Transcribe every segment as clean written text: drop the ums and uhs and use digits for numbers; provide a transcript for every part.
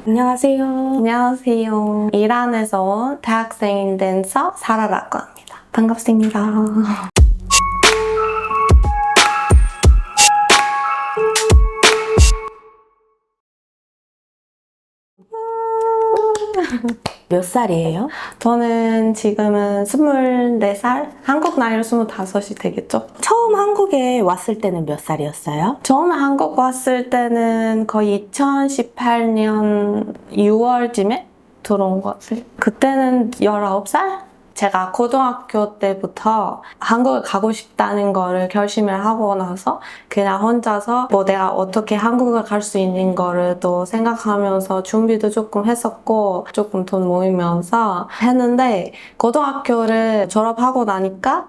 안녕하세요. 안녕하세요. 이란에서 온 대학생인 댄서 사라라고 합니다. 반갑습니다. 몇 살이에요? 저는 지금은 24살? 한국 나이로 25이 되겠죠? 처음 한국에 왔을 때는 몇 살이었어요? 처음 한국 왔을 때는 거의 2018년 6월쯤에 들어온 것 같아요. 그때는 19살? 제가 고등학교 때부터 한국을 가고 싶다는 거를 결심을 하고 나서 그냥 혼자서 내가 어떻게 한국을 갈 수 있는 거를 또 생각하면서 준비도 조금 했었고 조금 돈 모이면서 했는데 고등학교를 졸업하고 나니까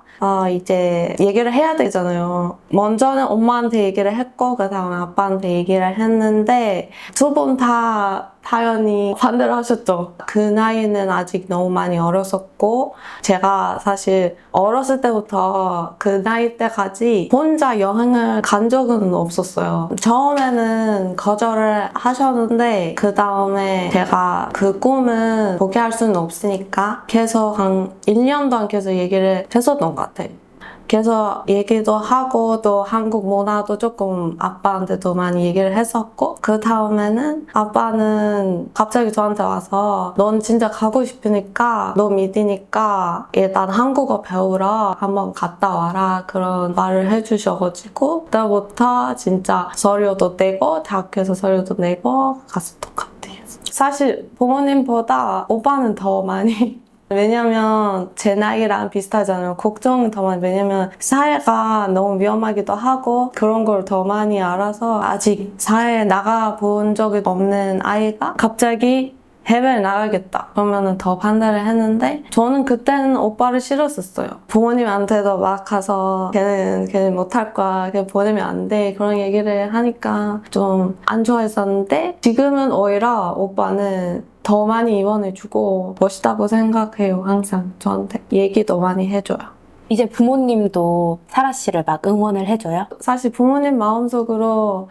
이제 얘기를 해야 되잖아요. 먼저는 엄마한테 얘기를 했고 그 다음에 아빠한테 얘기를 했는데 두 분 다 당연히 반대를 하셨죠. 그 나이는 아직 너무 많이 어렸었고 제가 사실 어렸을 때부터 그 나이 때까지 혼자 여행을 간 적은 없었어요. 처음에는 거절을 하셨는데 그 다음에 제가 그 꿈은 포기할 수는 없으니까 계속 한 1년 동안 계속 얘기를 했었던 것 같아요. 그래서 얘기도 하고 또 한국 문화도 조금 아빠한테도 많이 얘기를 했었고 그 다음에는 아빠는 갑자기 저한테 와서 넌 진짜 가고 싶으니까 너 믿으니까 일단 한국어 배우러 한번 갔다 와라 그런 말을 해주셔가지고 그때부터 진짜 서류도 내고 대학교에서 서류도 내고 갔었던 것 같아요. 사실 부모님보다 오빠는 더 많이 왜냐면 제 나이랑 비슷하잖아요. 걱정이 더 많이. 왜냐면 사회가 너무 위험하기도 하고 그런 걸 더 많이 알아서 아직 사회에 나가본 적이 없는 아이가 갑자기 해외를 나가겠다 그러면은 더 반대를 했는데 저는 그때는 오빠를 싫었었어요. 부모님한테도 막 가서 걔는 못할 거야, 걔 보내면 안 돼 그런 얘기를 하니까 좀 안 좋아했었는데 지금은 오히려 오빠는 더 많이 이원해주고 멋있다고 생각해요. 항상 저한테 얘기도 많이 해줘요. 이제 부모님도 사라 씨를 막 응원을 해줘요? 사실 부모님 마음속으로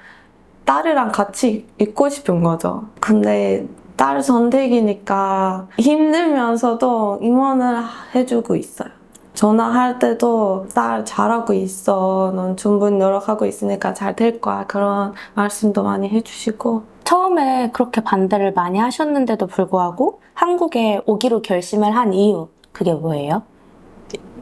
딸이랑 같이 있고 싶은 거죠. 근데 딸 선택이니까 힘들면서도 응원을 해주고 있어요. 전화할 때도 딸 잘하고 있어. 넌 충분히 노력하고 있으니까 잘 될 거야. 그런 말씀도 많이 해주시고. 처음에 그렇게 반대를 많이 하셨는데도 불구하고 한국에 오기로 결심을 한 이유, 그게 뭐예요?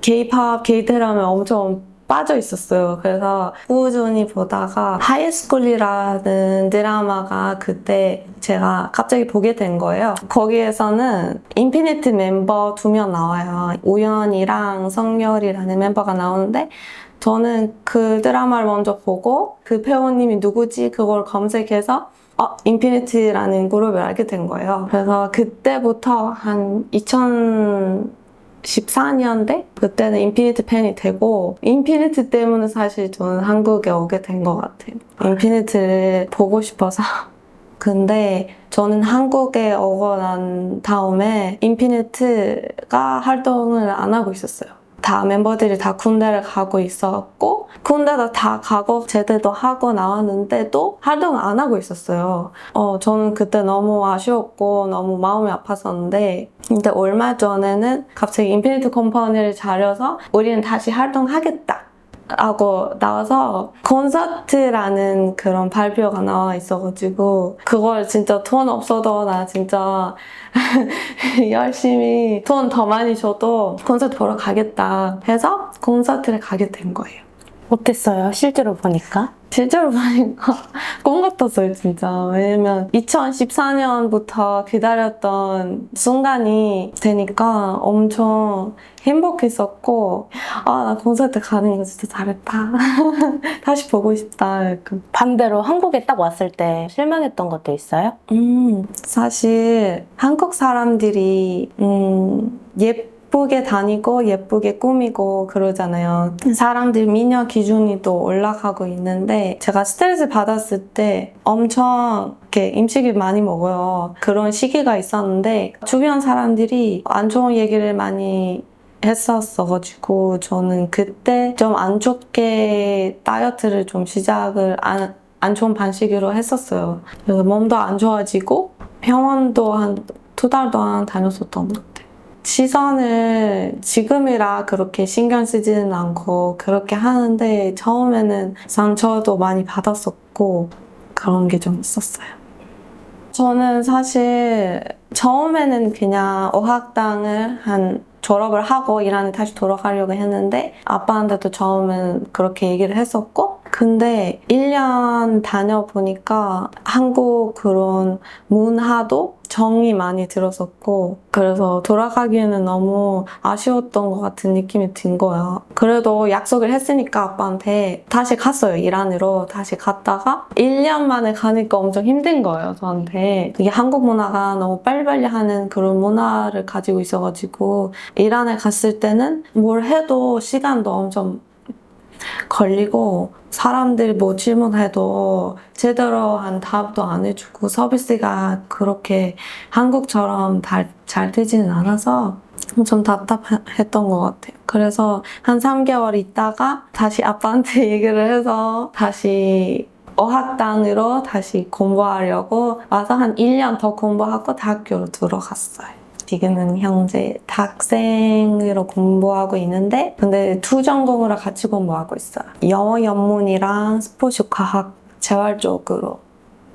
K-pop, K-드라마에 엄청 빠져 있었어요. 그래서 꾸준히 보다가 하이스쿨이라는 드라마가 그때 제가 갑자기 보게 된 거예요. 거기에서는 인피니트 멤버 2명 나와요. 우연이랑 성열이라는 멤버가 나오는데 저는 그 드라마를 먼저 보고 그 배우님이 누구지? 그걸 검색해서 인피니트라는 그룹을 알게 된 거예요. 그래서 그때부터 한 2014년대? 그때는 인피니트 팬이 되고 인피니트 때문에 사실 저는 한국에 오게 된 것 같아요. 인피니트를 보고 싶어서 근데 저는 한국에 오고 난 다음에 인피니트가 활동을 안 하고 있었어요. 다 멤버들이 다 군대를 가고 있었고 군대도 다 가고 제대도 하고 나왔는데도 활동을 안 하고 있었어요. 저는 그때 너무 아쉬웠고 너무 마음이 아팠었는데 근데 얼마 전에는 갑자기 인피니트 컴퍼니를 차려서 우리는 다시 활동하겠다 하고 나와서 콘서트라는 그런 발표가 나와 있어가지고 그걸 진짜 돈 없어도 나 진짜 열심히 돈 더 많이 줘도 콘서트 보러 가겠다 해서 콘서트를 가게 된 거예요. 어땠어요? 실제로 보니까? 실제로 보니까 꿈 같았어요, 진짜. 왜냐면 2014년부터 기다렸던 순간이 되니까 엄청 행복했었고 나 콘서트 가는 거 진짜 잘했다. 다시 보고 싶다. 약간. 반대로 한국에 딱 왔을 때 실망했던 것도 있어요? 사실 한국 사람들이 예쁘게 다니고 예쁘게 꾸미고 그러잖아요. 사람들 미녀 기준이 또 올라가고 있는데 제가 스트레스 받았을 때 엄청 이렇게 음식을 많이 먹어요. 그런 시기가 있었는데 주변 사람들이 안 좋은 얘기를 많이 했었어가지고 저는 그때 좀 안 좋게 다이어트를 좀 시작을 안 좋은 방식으로 했었어요. 그래서 몸도 안 좋아지고 병원도 한 2달 동안 다녔었던 것 같아요. 시선을 지금이라 그렇게 신경 쓰지는 않고 그렇게 하는데 처음에는 상처도 많이 받았었고 그런 게 좀 있었어요. 저는 사실 처음에는 그냥 어학당을 졸업을 하고 이란에 다시 돌아가려고 했는데 아빠한테도 처음엔 그렇게 얘기를 했었고 근데 1년 다녀보니까 한국 그런 문화도 정이 많이 들었었고 그래서 돌아가기에는 너무 아쉬웠던 것 같은 느낌이 든 거예요. 그래도 약속을 했으니까 아빠한테 다시 갔어요. 이란으로 다시 갔다가 1년 만에 가니까 엄청 힘든 거예요. 저한테. 이게 한국 문화가 너무 빨리빨리 하는 그런 문화를 가지고 있어가지고 이란에 갔을 때는 뭘 해도 시간도 엄청 걸리고 사람들 뭐 질문해도 제대로 한 답도 안 해주고 서비스가 그렇게 한국처럼 잘 되지는 않아서 좀 답답했던 것 같아요. 그래서 한 3개월 있다가 다시 아빠한테 얘기를 해서 다시 어학당으로 다시 공부하려고 와서 한 1년 더 공부하고 대학교로 들어갔어요. 지금은 현재 대학생으로 공부하고 있는데 근데 2전공으로 같이 공부하고 있어요. 영어 영문이랑 스포츠 과학 재활 쪽으로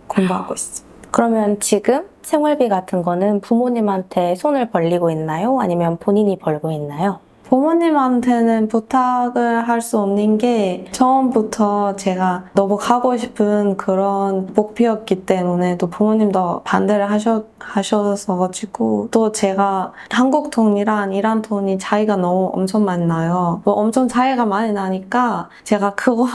공부하고 있어요. 그러면 지금 생활비 같은 거는 부모님한테 손을 벌리고 있나요? 아니면 본인이 벌고 있나요? 부모님한테는 부탁을 할 수 없는 게 처음부터 제가 너무 가고 싶은 그런 목표였기 때문에 또 부모님도 반대를 하셔서가지고 또 제가 한국 돈이랑 이란 돈이 차이가 너무 엄청 많이 나요. 뭐 엄청 차이가 많이 나니까 제가 그거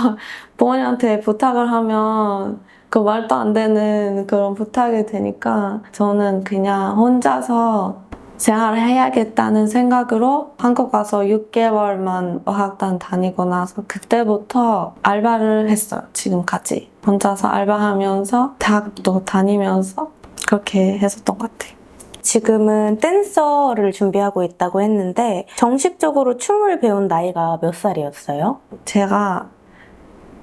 부모님한테 부탁을 하면 그 말도 안 되는 그런 부탁이 되니까 저는 그냥 혼자서 생활을 해야겠다는 생각으로 한국 가서 6개월만 어학당 다니고 나서 그때부터 알바를 했어요. 지금까지. 혼자서 알바하면서 대학도 다니면서 그렇게 했었던 것 같아요. 지금은 댄서를 준비하고 있다고 했는데 정식적으로 춤을 배운 나이가 몇 살이었어요? 제가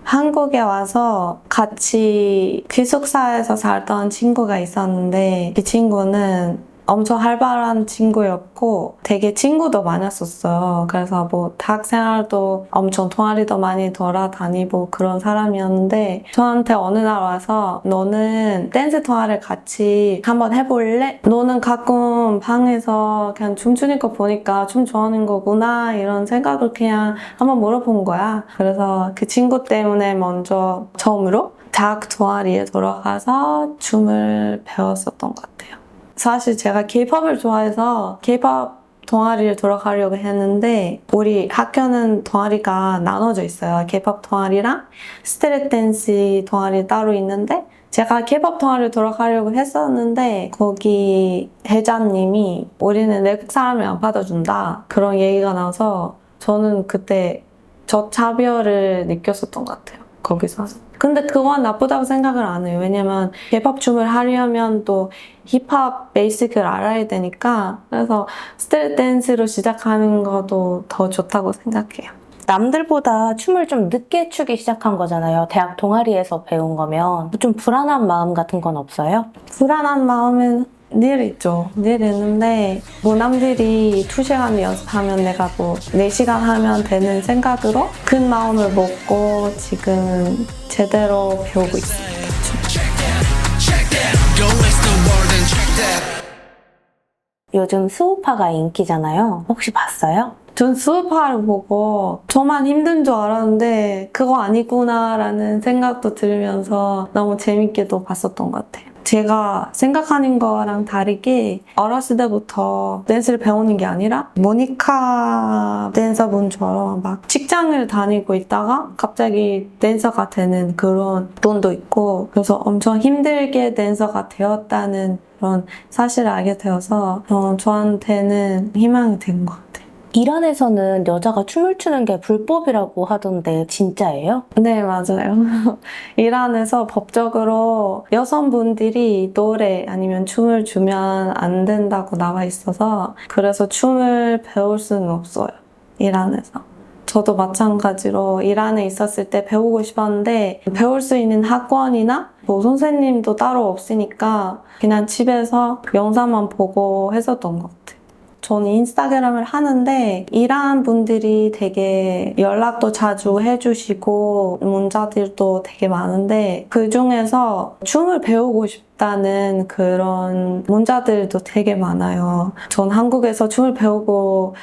한국에 와서 같이 기숙사에서 살던 친구가 있었는데 그 친구는 엄청 활발한 친구였고 되게 친구도 많았었어요. 그래서 뭐 대학생활도 엄청 동아리도 많이 돌아다니고 그런 사람이었는데 저한테 어느 날 와서 너는 댄스 동아리 같이 한번 해볼래? 너는 가끔 방에서 그냥 춤추는 거 보니까 춤 좋아하는 거구나 이런 생각을 그냥 한번 물어본 거야. 그래서 그 친구 때문에 먼저 처음으로 대학 동아리에 들어가서 춤을 배웠었던 것 같아요. 사실 제가 K-POP을 좋아해서 K-POP 동아리를 들어가려고 했는데 우리 학교는 동아리가 나눠져 있어요. K-POP 동아리랑 스트릿 댄스 동아리 따로 있는데 제가 K-POP 동아리를 들어가려고 했었는데 거기 회장님이 우리는 외국 사람을 안 받아준다 그런 얘기가 나서 저는 그때 저차별을 느꼈었던 것 같아요. 거기서. 근데 그건 나쁘다고 생각을 안 해요. 왜냐면 K-POP 춤을 하려면 또 힙합 베이직을 알아야 되니까 그래서 스트릿 댄스로 시작하는 것도 더 좋다고 생각해요. 남들보다 춤을 좀 늦게 추기 시작한 거잖아요. 대학 동아리에서 배운 거면 좀 불안한 마음 같은 건 없어요? 불안한 마음은 늘 있죠. 늘 있는데 뭐 남들이 2시간 연습하면 내가 뭐 4시간 하면 되는 생각으로 큰 마음을 먹고 지금 제대로 배우고 있습니다. 요즘 수우파가 인기잖아요. 혹시 봤어요? 전 수업하를 보고 저만 힘든 줄 알았는데 그거 아니구나라는 생각도 들으면서 너무 재밌게도 봤었던 것 같아요. 제가 생각하는 거랑 다르게 어렸을 때부터 댄스를 배우는 게 아니라 모니카 댄서분처럼 막 직장을 다니고 있다가 갑자기 댄서가 되는 그런 돈도 있고 그래서 엄청 힘들게 댄서가 되었다는 그런 사실을 알게 되어서 저한테는 희망이 된 것 같아요. 이란에서는 여자가 춤을 추는 게 불법이라고 하던데 진짜예요? 네, 맞아요. 이란에서 법적으로 여성분들이 노래 아니면 춤을 추면 안 된다고 나와 있어서 그래서 춤을 배울 수는 없어요. 이란에서. 저도 마찬가지로 이란에 있었을 때 배우고 싶었는데 배울 수 있는 학원이나 뭐 선생님도 따로 없으니까 그냥 집에서 영상만 보고 했었던 것 같아요. 저는 인스타그램을 하는데 이란 분들이 되게 연락도 자주 해주시고 문자들도 되게 많은데 그 중에서 춤을 배우고 싶다는 그런 문자들도 되게 많아요. 전 한국에서 춤을 배우고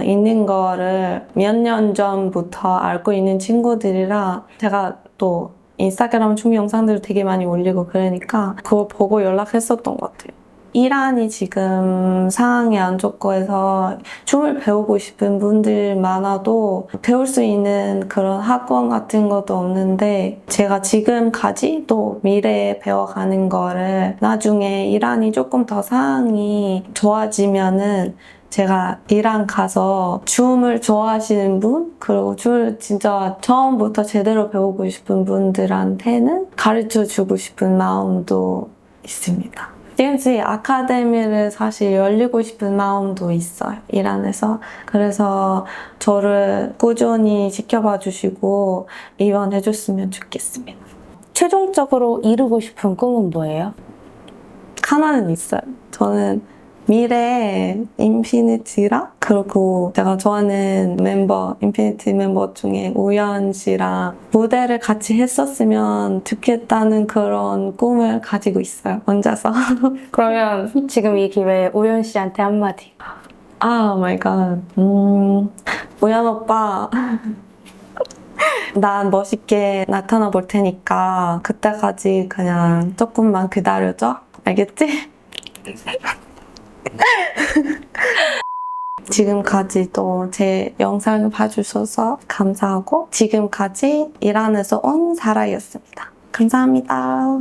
있는 거를 몇 년 전부터 알고 있는 친구들이라 제가 또 인스타그램 춤 영상들을 되게 많이 올리고 그러니까 그거 보고 연락했었던 것 같아요. 이란이 지금 상황이 안 좋고 해서 춤을 배우고 싶은 분들 많아도 배울 수 있는 그런 학원 같은 것도 없는데 제가 지금까지 또 미래에 배워가는 거를 나중에 이란이 조금 더 상황이 좋아지면은 제가 이란 가서 춤을 좋아하시는 분 그리고 춤을 진짜 처음부터 제대로 배우고 싶은 분들한테는 가르쳐주고 싶은 마음도 있습니다. DMC 아카데미를 사실 열리고 싶은 마음도 있어요, 이란에서. 그래서 저를 꾸준히 지켜봐 주시고 이원해 줬으면 좋겠습니다. 최종적으로 이루고 싶은 꿈은 뭐예요? 하나는 있어요. 저는 미래에 인피니티랑 그리고 제가 좋아하는 멤버, 인피니티 멤버 중에 우연 씨랑 무대를 같이 했었으면 좋겠다는 그런 꿈을 가지고 있어요, 혼자서. 그러면 지금 이 기회에 우연 씨한테 한마디. 아, 마이 갓. 우연 오빠. 난 멋있게 나타나 볼 테니까 그때까지 그냥 조금만 기다려줘. 알겠지? 지금까지도 제 영상을 봐주셔서 감사하고 지금까지 이란에서 온 사라였습니다. 감사합니다.